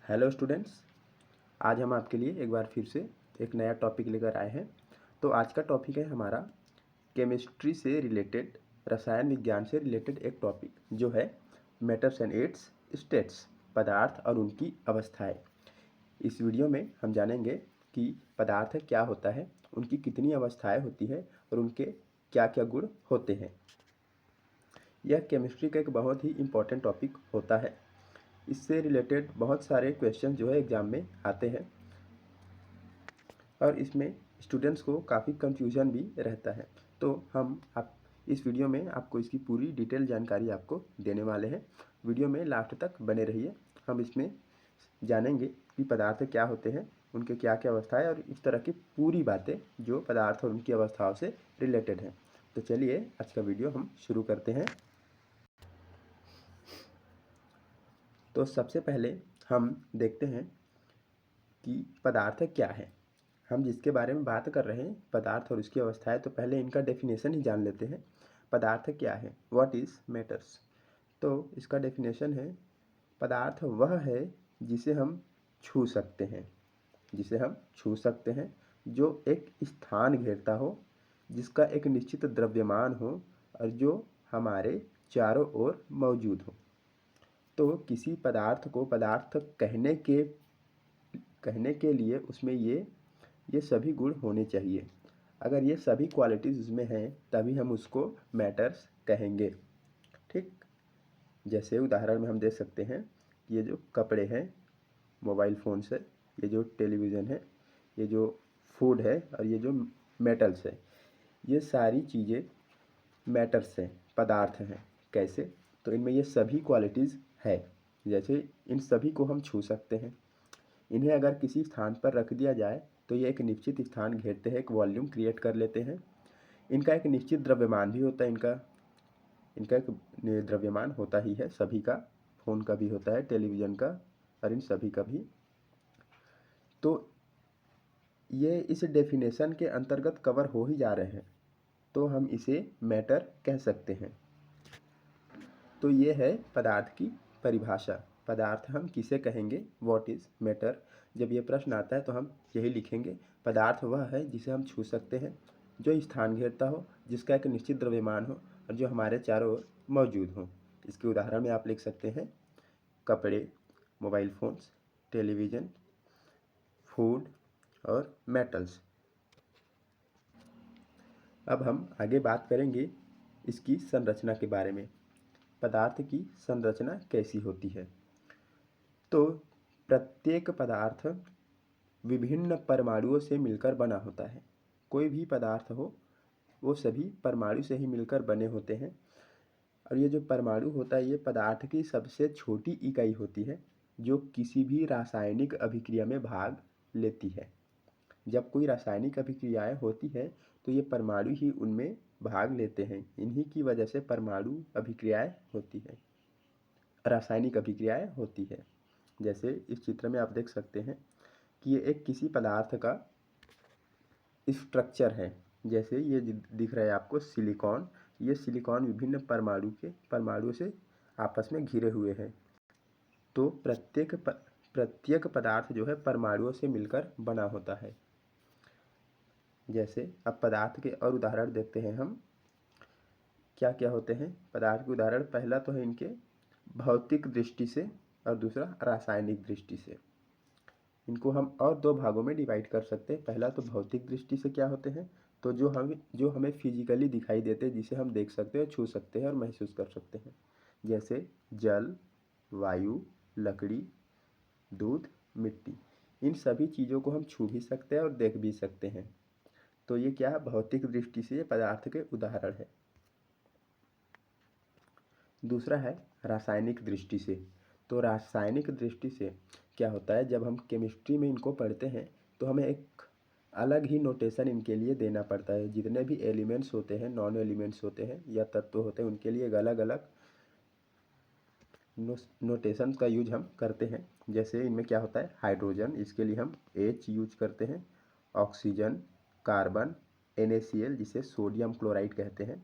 Hello students, आज हम आपके लिए एक बार फिर से एक नया टॉपिक लेकर आए हैं। तो आज का टॉपिक है हमारा केमिस्ट्री से रिलेटेड, रसायन विज्ञान से रिलेटेड एक टॉपिक जो है मैटर्स एंड इट्स स्टेट्स, पदार्थ और उनकी अवस्थाएं। इस वीडियो में हम जानेंगे कि पदार्थ क्या होता है, उनकी कितनी अवस्थाएं होती है और उनके क्या क्या गुण होते हैं। यह केमिस्ट्री का एक बहुत ही इम्पोर्टेंट टॉपिक होता है। इससे रिलेटेड बहुत सारे क्वेश्चन जो है एग्ज़ाम में आते हैं और इसमें स्टूडेंट्स को काफ़ी कंफ्यूजन भी रहता है। तो हम आप इस वीडियो में आपको इसकी पूरी डिटेल जानकारी आपको देने वाले हैं। वीडियो में लास्ट तक बने रहिए। हम इसमें जानेंगे कि पदार्थ क्या होते हैं, उनके क्या क्या अवस्थाएं और इस तरह की पूरी बातें जो पदार्थ और उनकी अवस्थाओं से रिलेटेड हैं। तो चलिए आज का वीडियो हम शुरू करते हैं। तो सबसे पहले हम देखते हैं कि पदार्थ क्या है। हम जिसके बारे में बात कर रहे हैं पदार्थ और उसकी अवस्थाएं, तो पहले इनका डेफिनेशन ही जान लेते हैं। पदार्थ क्या है, व्हाट इज़ मैटर्स। तो इसका डेफिनेशन है, पदार्थ वह है जिसे हम छू सकते हैं, जिसे हम छू सकते हैं, जो एक स्थान घेरता हो, जिसका एक निश्चित द्रव्यमान हो और जो हमारे चारों ओर मौजूद हो। तो किसी पदार्थ को पदार्थ कहने के लिए उसमें ये सभी गुण होने चाहिए। अगर ये सभी क्वालिटीज़ उसमें हैं तभी हम उसको मैटर्स कहेंगे। ठीक, जैसे उदाहरण में हम दे सकते हैं कि ये जो कपड़े हैं, मोबाइल फ़ोन्स है, ये जो टेलीविज़न है, ये जो फूड है और ये जो मेटल्स है, ये सारी चीज़ें मैटर्स हैं, पदार्थ हैं। कैसे? तो इनमें ये सभी क्वालिटीज़ है। जैसे इन सभी को हम छू सकते हैं। इन्हें अगर किसी स्थान पर रख दिया जाए तो ये एक निश्चित स्थान घेरते हैं, एक वॉल्यूम क्रिएट कर लेते हैं। इनका एक निश्चित द्रव्यमान भी होता है। इनका इनका एक द्रव्यमान होता ही है सभी का, फ़ोन का भी होता है, टेलीविज़न का और इन सभी का भी। तो ये इस डेफिनेशन के अंतर्गत कवर हो ही जा रहे हैं, तो हम इसे मैटर कह सकते हैं। तो ये है पदार्थ की परिभाषा। पदार्थ हम किसे कहेंगे, व्हाट इज़ मैटर। जब ये प्रश्न आता है तो हम यही लिखेंगे, पदार्थ वह है जिसे हम छू सकते हैं, जो स्थान घेरता हो, जिसका एक निश्चित द्रव्यमान हो और जो हमारे चारों ओर मौजूद हो। इसके उदाहरण में आप लिख सकते हैं कपड़े, मोबाइल फ़ोन्स, टेलीविज़न, फूड और मेटल्स। अब हम आगे बात करेंगे इसकी संरचना के बारे में। पदार्थ की संरचना कैसी होती है। तो प्रत्येक पदार्थ विभिन्न परमाणुओं से मिलकर बना होता है। कोई भी पदार्थ हो वो सभी परमाणु से ही मिलकर बने होते हैं। और ये जो परमाणु होता है ये पदार्थ की सबसे छोटी इकाई होती है जो किसी भी रासायनिक अभिक्रिया में भाग लेती है। जब कोई रासायनिक अभिक्रियाएं होती है तो ये परमाणु ही उनमें भाग लेते हैं। इन्हीं की वजह से परमाणु अभिक्रियाएं होती है, रासायनिक अभिक्रियाएं होती है। जैसे इस चित्र में आप देख सकते हैं कि ये एक किसी पदार्थ का स्ट्रक्चर है। जैसे ये दिख रहा है आपको सिलिकॉन। ये सिलिकॉन विभिन्न परमाणुओं से आपस में घिरे हुए हैं। तो प्रत्येक पदार्थ जो है परमाणुओं से मिलकर बना होता है। जैसे अब पदार्थ के और उदाहरण देखते हैं हम, क्या क्या होते हैं पदार्थ के उदाहरण। पहला तो है इनके भौतिक दृष्टि से और दूसरा रासायनिक दृष्टि से। इनको हम और दो भागों में डिवाइड कर सकते हैं। पहला तो भौतिक दृष्टि से क्या होते हैं, तो जो हमें फिजिकली दिखाई देते हैं, जिसे हम देख सकते हैं, छू सकते हैं और महसूस कर सकते हैं। जैसे जल, वायु, लकड़ी, दूध, मिट्टी। इन सभी चीज़ों को हम छू भी सकते हैं और देख भी सकते हैं। तो ये क्या है, भौतिक दृष्टि से ये पदार्थ के उदाहरण है। दूसरा है रासायनिक दृष्टि से। तो रासायनिक दृष्टि से क्या होता है, जब हम केमिस्ट्री में इनको पढ़ते हैं तो हमें एक अलग ही नोटेशन इनके लिए देना पड़ता है। जितने भी एलिमेंट्स होते हैं, नॉन एलिमेंट्स होते हैं या तत्व होते हैं, उनके लिए एक अलग अलग नोटेशन का यूज हम करते हैं। जैसे इनमें क्या होता है, हाइड्रोजन, इसके लिए हम H यूज करते हैं। ऑक्सीजन, कार्बन, NaCl जिसे सोडियम क्लोराइड कहते हैं,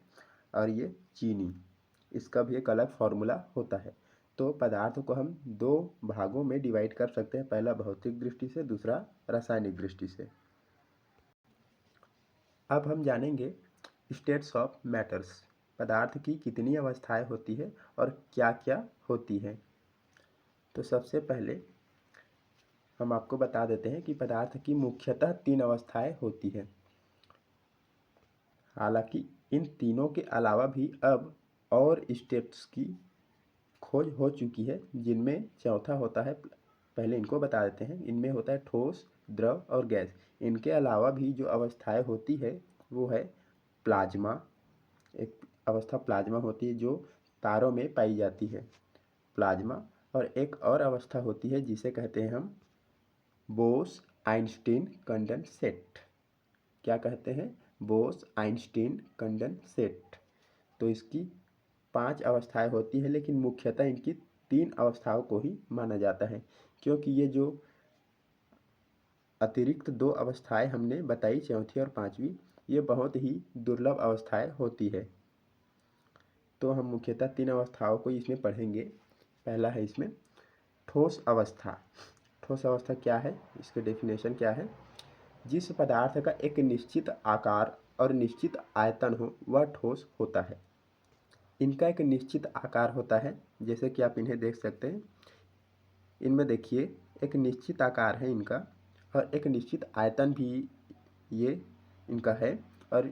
और ये चीनी, इसका भी एक अलग फार्मूला होता है। तो पदार्थ को हम दो भागों में डिवाइड कर सकते हैं, पहला भौतिक दृष्टि से, दूसरा रासायनिक दृष्टि से। अब हम जानेंगे स्टेट्स ऑफ मैटर्स, पदार्थ की कितनी अवस्थाएं होती है और क्या क्या होती हैं। तो सबसे पहले हम आपको बता देते हैं कि पदार्थ की मुख्यतः 3 अवस्थाएं होती हैं। हालांकि इन तीनों के अलावा भी अब और स्टेट्स की खोज हो चुकी है, जिनमें चौथा होता है, पहले इनको बता देते हैं। इनमें होता है ठोस, द्रव और गैस। इनके अलावा भी जो अवस्थाएं होती है वो है प्लाज्मा, एक अवस्था प्लाज्मा होती है जो तारों में पाई जाती है, प्लाज्मा। और एक और अवस्था होती है जिसे कहते हैं हम बोस आइंस्टीन कंडेंसेट। क्या कहते हैं? Bose Einstein condensate. तो इसकी 5 अवस्थाएं होती है, लेकिन मुख्यतः इनकी 3 अवस्थाओं को ही माना जाता है, क्योंकि ये जो अतिरिक्त 2 अवस्थाएं हमने बताई, चौथी और पांचवी, ये बहुत ही दुर्लभ अवस्थाएं होती है। तो हम मुख्यतः 3 अवस्थाओं को इसमें पढ़ेंगे। पहला है इसमें ठोस अवस्था। ठोस अवस्था क्या है, इसके डेफिनेशन क्या है? जिस पदार्थ का एक निश्चित आकार और निश्चित आयतन हो वह ठोस होता है। इनका एक निश्चित आकार होता है, जैसे कि आप इन्हें देख सकते हैं। इनमें देखिए एक निश्चित आकार है इनका, और एक निश्चित आयतन भी ये इनका है। और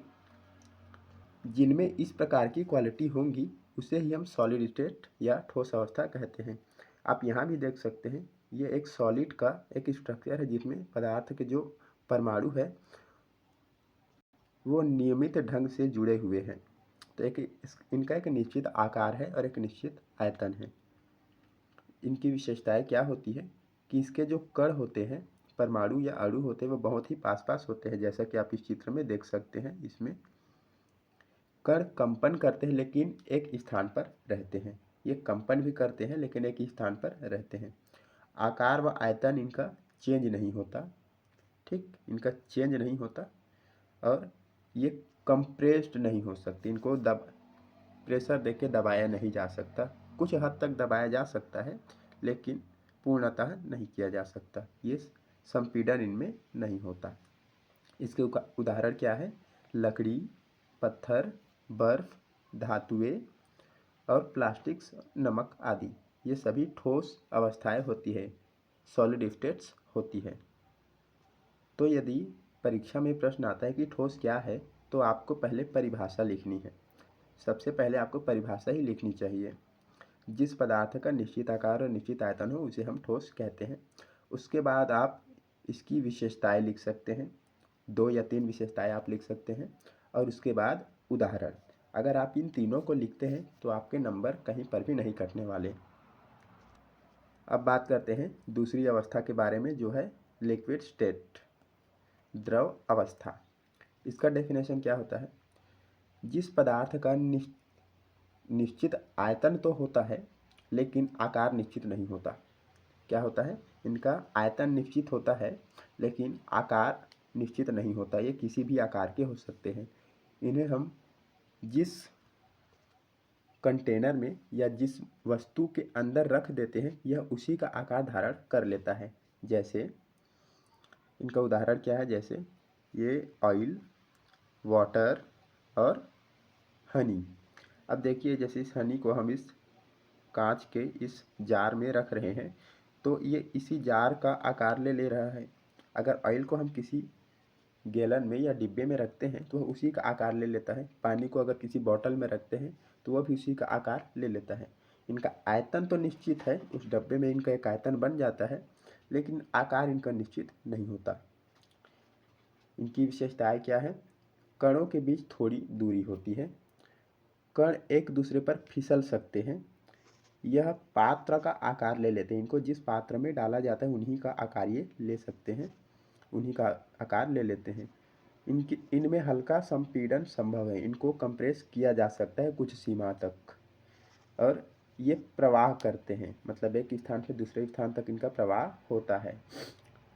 जिनमें इस प्रकार की क्वालिटी होंगी उसे ही हम सॉलिड स्टेट या ठोस अवस्था कहते हैं। आप यहाँ भी देख सकते हैं, ये एक सॉलिड का एक स्ट्रक्चर है जिसमें पदार्थ के जो परमाणु है वो नियमित ढंग से जुड़े हुए हैं। तो इनका एक निश्चित आकार है और एक निश्चित आयतन है। इनकी विशेषताएं क्या होती है कि इसके जो कण होते हैं, परमाणु या अणु होते हैं, वो बहुत ही पास पास होते हैं, जैसा कि आप इस चित्र में देख सकते हैं। इसमें कण कंपन करते हैं लेकिन एक स्थान पर रहते हैं। ये कंपन भी करते हैं लेकिन एक स्थान पर रहते हैं। आकार व आयतन इनका चेंज नहीं होता, ठीक, इनका चेंज नहीं होता। और ये कंप्रेस्ड नहीं हो सकती, इनको प्रेशर देके दबाया नहीं जा सकता। कुछ हद तक दबाया जा सकता है लेकिन पूर्णतः नहीं किया जा सकता, ये संपीड़न इनमें नहीं होता। इसके उदाहरण क्या है? लकड़ी, पत्थर, बर्फ, धातुएं और प्लास्टिक्स, नमक आदि, ये सभी ठोस अवस्थाएं होती है, सॉलिड स्टेट्स होती है। तो यदि परीक्षा में प्रश्न आता है कि ठोस क्या है, तो आपको पहले परिभाषा लिखनी है। सबसे पहले आपको परिभाषा ही लिखनी चाहिए। जिस पदार्थ का निश्चित आकार और निश्चित आयतन हो उसे हम ठोस कहते हैं। उसके बाद आप इसकी विशेषताएं लिख सकते हैं, 2 या 3 विशेषताएं आप लिख सकते हैं। और उसके बाद उदाहरण। अगर आप इन तीनों को लिखते हैं तो आपके नंबर कहीं पर भी नहीं कटने वाले। अब बात करते हैं दूसरी अवस्था के बारे में, जो है लिक्विड स्टेट, द्रव अवस्था। इसका डेफिनेशन क्या होता है? जिस पदार्थ का निश्चित आयतन तो होता है लेकिन आकार निश्चित नहीं होता। क्या होता है? इनका आयतन निश्चित होता है लेकिन आकार निश्चित नहीं होता। ये किसी भी आकार के हो सकते हैं। इन्हें हम जिस कंटेनर में या जिस वस्तु के अंदर रख देते हैं यह उसी का आकार धारण कर लेता है। जैसे इनका उदाहरण क्या है? जैसे ये ऑयल, वाटर और हनी। अब देखिए, जैसे इस हनी को हम इस कांच के इस जार में रख रहे हैं तो ये इसी जार का आकार ले रहा है। अगर ऑयल को हम किसी गैलन में या डिब्बे में रखते हैं तो वह उसी का आकार ले लेता है। पानी को अगर किसी बोतल में रखते हैं तो वह भी उसी का आकार ले लेता है। इनका आयतन तो निश्चित है, उस डब्बे में इनका एक आयतन बन जाता है, लेकिन आकार इनका निश्चित नहीं होता। इनकी विशेषताएं क्या है? कणों के बीच थोड़ी दूरी होती है, कण एक दूसरे पर फिसल सकते हैं, यह पात्र का आकार ले लेते हैं। इनको जिस पात्र में डाला जाता है उन्हीं का आकार ये ले सकते हैं, उन्हीं का आकार ले लेते हैं। इनमें हल्का संपीड़न संभव है, इनको कंप्रेस किया जा सकता है कुछ सीमा तक। और ये प्रवाह करते हैं, मतलब एक स्थान से दूसरे स्थान तक इनका प्रवाह होता है।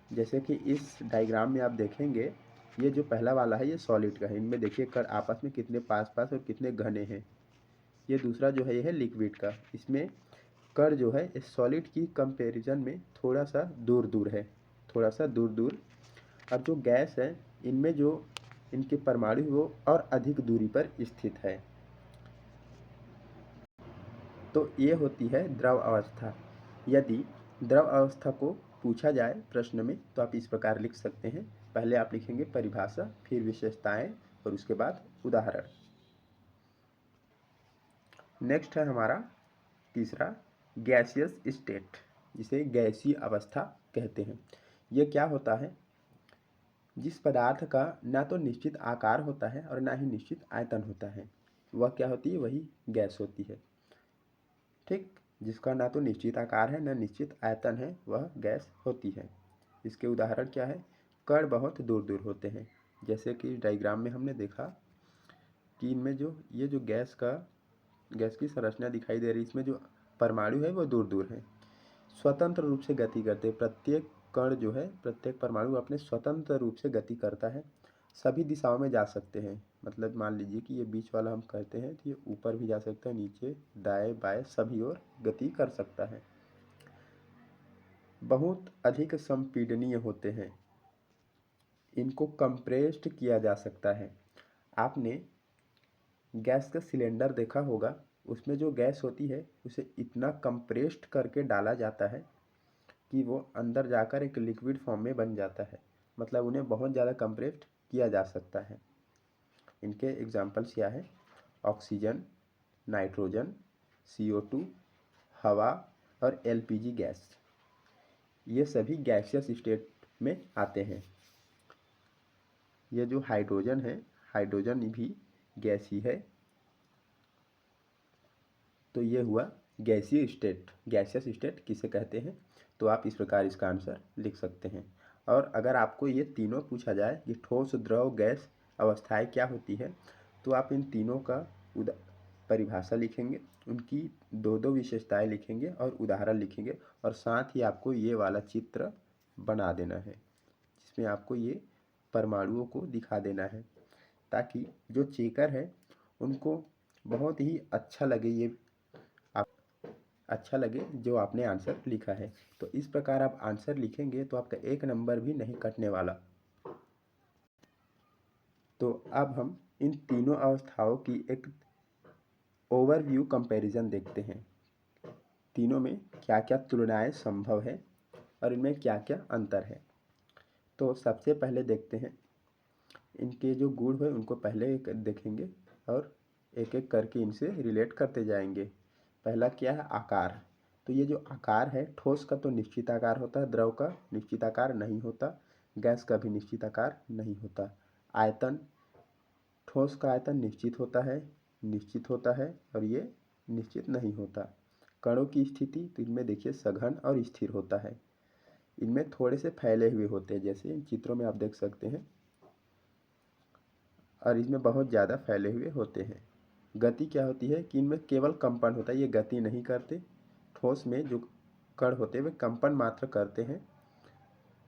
जैसे कि इस डायग्राम में आप देखेंगे, ये जो पहला वाला है ये सॉलिड का है। इनमें देखिए कण आपस में कितने पास पास और कितने घने हैं। ये दूसरा जो है ये है लिक्विड का। इसमें कण जो है इस सॉलिड की कंपैरिजन में थोड़ा सा दूर दूर है, थोड़ा सा दूर दूर। और जो गैस है इनमें जो इनके परमाणु वो और अधिक दूरी पर स्थित है। तो ये होती है द्रव अवस्था। यदि द्रव अवस्था को पूछा जाए प्रश्न में तो आप इस प्रकार लिख सकते हैं। पहले आप लिखेंगे परिभाषा, फिर विशेषताएं और उसके बाद उदाहरण। नेक्स्ट है हमारा तीसरा गैसियस स्टेट, जिसे गैसीय अवस्था कहते हैं। ये क्या होता है? जिस पदार्थ का ना तो निश्चित आकार होता है और ना ही निश्चित आयतन होता है, वह क्या होती है? वही गैस होती है। ठीक, जिसका ना तो निश्चित आकार है ना निश्चित आयतन है, वह गैस होती है। इसके उदाहरण क्या है? कण बहुत दूर दूर होते हैं, जैसे कि डायग्राम में हमने देखा कि इनमें जो ये जो गैस की संरचना दिखाई दे रही है, इसमें जो परमाणु है वो दूर दूर है, स्वतंत्र रूप से गति करते हैं। प्रत्येक कण जो है, प्रत्येक परमाणु अपने स्वतंत्र रूप से गति करता है, सभी दिशाओं में जा सकते हैं। मतलब मान लीजिए कि ये बीच वाला हम कहते हैं तो ये ऊपर भी जा सकता है, नीचे दाएं बाएं सभी ओर गति कर सकता है। बहुत अधिक संपीडनीय होते हैं, इनको कंप्रेस्ड किया जा सकता है। आपने गैस का सिलेंडर देखा होगा, उसमें जो गैस होती है उसे इतना कंप्रेस्ड करके डाला जाता है कि वो अंदर जाकर एक लिक्विड फॉर्म में बन जाता है। मतलब उन्हें बहुत ज़्यादा कंप्रेस्ड किया जा सकता है। इनके एग्जाम्पल्स क्या है? ऑक्सीजन, नाइट्रोजन, CO2, हवा और LPG गैस, ये सभी गैसियस स्टेट में आते हैं। ये जो हाइड्रोजन है, हाइड्रोजन भी गैस ही है। तो ये हुआ गैसीय स्टेट। गैसियस स्टेट किसे कहते हैं? तो आप इस प्रकार इसका आंसर लिख सकते हैं। और अगर आपको ये तीनों पूछा जाए कि ठोस, द्रव, गैस अवस्थाएं क्या होती है, तो आप इन तीनों का परिभाषा लिखेंगे, उनकी दो दो विशेषताएं लिखेंगे और उदाहरण लिखेंगे, और साथ ही आपको ये वाला चित्र बना देना है जिसमें आपको ये परमाणुओं को दिखा देना है, ताकि जो चेकर है उनको बहुत ही अच्छा लगे, ये अच्छा लगे जो आपने आंसर लिखा है। तो इस प्रकार आप आंसर लिखेंगे तो आपका एक नंबर भी नहीं कटने वाला। तो अब हम इन तीनों अवस्थाओं की एक ओवरव्यू कंपैरिजन देखते हैं। तीनों में क्या क्या तुलनाएं संभव है और इनमें क्या क्या अंतर है। तो सबसे पहले देखते हैं इनके जो गुण है उनको पहले देखेंगे और एक एक करके इनसे रिलेट करते जाएंगे। पहला क्या है? आकार। तो ये जो आकार है, ठोस का तो निश्चित आकार होता है, द्रव का निश्चित आकार नहीं होता, गैस का भी निश्चित आकार नहीं होता। आयतन, ठोस का आयतन निश्चित होता है और ये निश्चित नहीं होता। कणों की स्थिति, तो इनमें देखिए सघन और स्थिर होता है, इनमें थोड़े से फैले हुए होते हैं, जैसे इन चित्रों में आप देख सकते हैं, और इसमें बहुत ज़्यादा फैले हुए होते हैं। गति क्या होती है कि इनमें केवल कंपन होता है, ये गति नहीं करते। ठोस में जो कण होते हैं वे कंपन मात्र करते हैं,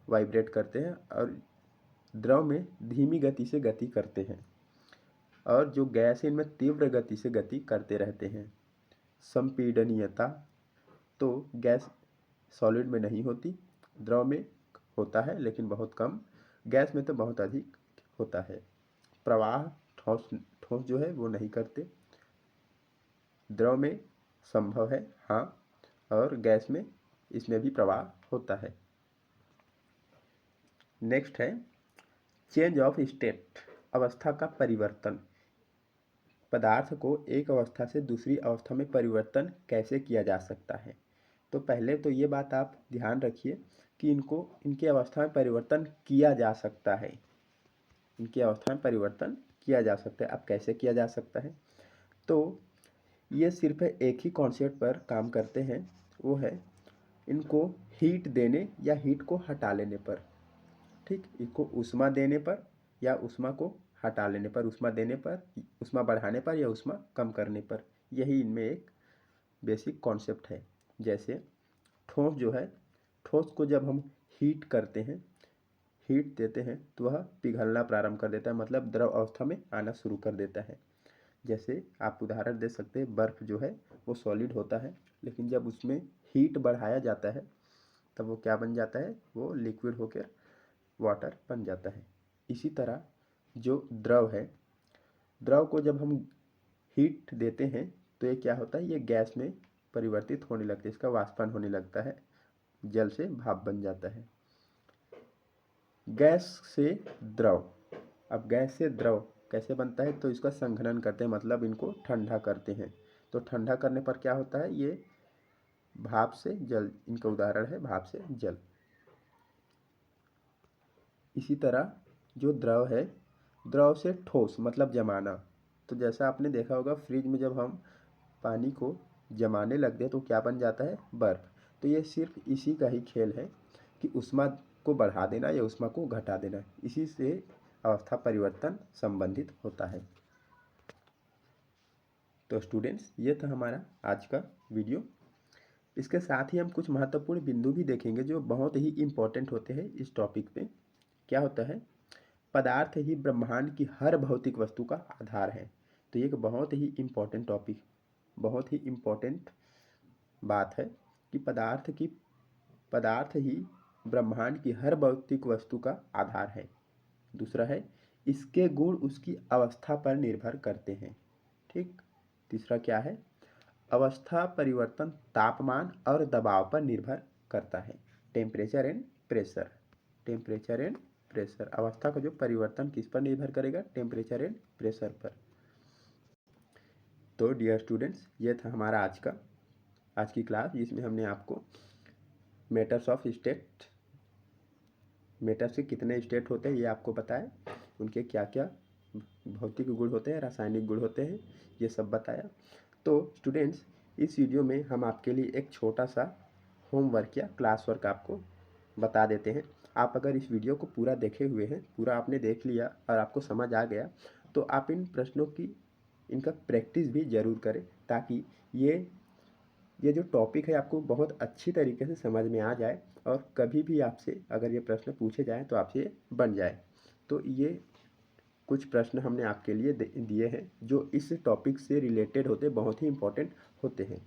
वाइब्रेट करते हैं, और द्रव में धीमी गति से गति करते हैं, और जो गैस है इनमें तीव्र गति से गति करते रहते हैं। संपीडनीयता, तो गैस सॉलिड में नहीं होती, द्रव में होता है लेकिन बहुत कम, गैस में तो बहुत अधिक होता है। प्रवाह, ठोस ठोस जो है वो नहीं करते, द्रव में संभव है हाँ, और गैस में इसमें भी प्रवाह होता है। नेक्स्ट है चेंज ऑफ स्टेट, अवस्था का परिवर्तन। पदार्थ को एक अवस्था से दूसरी अवस्था में परिवर्तन कैसे किया जा सकता है? तो पहले तो ये बात आप ध्यान रखिए कि इनकी अवस्था में परिवर्तन किया जा सकता है। इनकी अवस्था में परिवर्तन किया जा सकता है। अब कैसे किया जा सकता है? तो ये सिर्फ एक ही कॉन्सेप्ट पर काम करते हैं, वो है इनको हीट देने या हीट को हटा लेने पर। ठीक, इनको ऊष्मा देने पर या ऊष्मा को हटा लेने पर, ऊष्मा देने पर, ऊष्मा बढ़ाने पर या ऊष्मा कम करने पर, यही इनमें एक बेसिक कॉन्सेप्ट है। जैसे ठोस जो है, ठोस को जब हम हीट करते हैं, हीट देते हैं तो वह पिघलना प्रारंभ कर देता है, मतलब द्रव अवस्था में आना शुरू कर देता है। जैसे आप उदाहरण दे सकते हैं, बर्फ़ जो है वो सॉलिड होता है, लेकिन जब उसमें हीट बढ़ाया जाता है तब वो क्या बन जाता है, वो लिक्विड होकर वाटर बन जाता है। इसी तरह जो द्रव है, द्रव को जब हम हीट देते हैं तो ये क्या होता है, ये गैस में परिवर्तित होने लगता है, इसका वाष्पन होने लगता है, जल से भाप बन जाता है। गैस से द्रव, अब गैस से द्रव कैसे बनता है, तो इसका संघनन करते हैं, मतलब इनको ठंडा करते हैं। तो ठंडा करने पर क्या होता है, ये भाप से जल, इनका उदाहरण है भाप से जल। इसी तरह जो द्रव है, द्रव से ठोस मतलब जमाना, तो जैसा आपने देखा होगा फ्रिज में जब हम पानी को जमाने लग गए तो क्या बन जाता है, बर्फ। तो ये सिर्फ इसी का ही खेल है कि ऊष्मा को बढ़ा देना या ऊष्मा को घटा देना, इसी से अवस्था परिवर्तन संबंधित होता है। तो स्टूडेंट्स, ये था हमारा आज का वीडियो। इसके साथ ही हम कुछ महत्वपूर्ण बिंदु भी देखेंगे जो बहुत ही इम्पोर्टेंट होते हैं इस टॉपिक पे। क्या होता है, पदार्थ ही ब्रह्मांड की हर भौतिक वस्तु का आधार है। तो ये एक बहुत ही इम्पोर्टेंट टॉपिक, बहुत ही इम्पोर्टेंट बात है कि पदार्थ ही ब्रह्मांड की हर भौतिक वस्तु का आधार है। दूसरा है, इसके गुण उसकी अवस्था पर निर्भर करते हैं। ठीक। तीसरा क्या है, अवस्था परिवर्तन तापमान और दबाव पर निर्भर करता है। Temperature and pressure, temperature and pressure, अवस्था का जो परिवर्तन किस पर निर्भर करेगा, टेम्परेचर एंड प्रेशर पर। तो डियर स्टूडेंट्स, ये था हमारा आज की क्लास, जिसमें हमने आपको मेटर्स ऑफ स्टेट, मेटर्स के कितने स्टेट होते हैं ये आपको बताया, उनके क्या क्या भौतिक गुण होते हैं, रासायनिक गुण होते हैं, ये सब बताया। तो स्टूडेंट्स, इस वीडियो में हम आपके लिए एक छोटा सा होमवर्क या क्लास वर्क आपको बता देते हैं। आप अगर इस वीडियो को पूरा देखे हुए हैं, पूरा आपने देख लिया और आपको समझ आ गया, तो आप इन प्रश्नों की इनका प्रैक्टिस भी ज़रूर करें, ताकि ये जो टॉपिक है आपको बहुत अच्छी तरीके से समझ में आ जाए और कभी भी आपसे अगर ये प्रश्न पूछे जाएँ तो आपसे बन जाए। तो ये कुछ प्रश्न हमने आपके लिए दिए हैं जो इस टॉपिक से रिलेटेड होते, बहुत ही इम्पोर्टेंट होते हैं।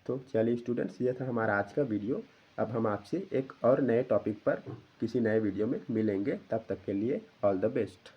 तो चलिए स्टूडेंट्स, ये था हमारा आज का वीडियो। अब हम आपसे एक और नए टॉपिक पर किसी नए वीडियो में मिलेंगे, तब तक के लिए ऑल द बेस्ट।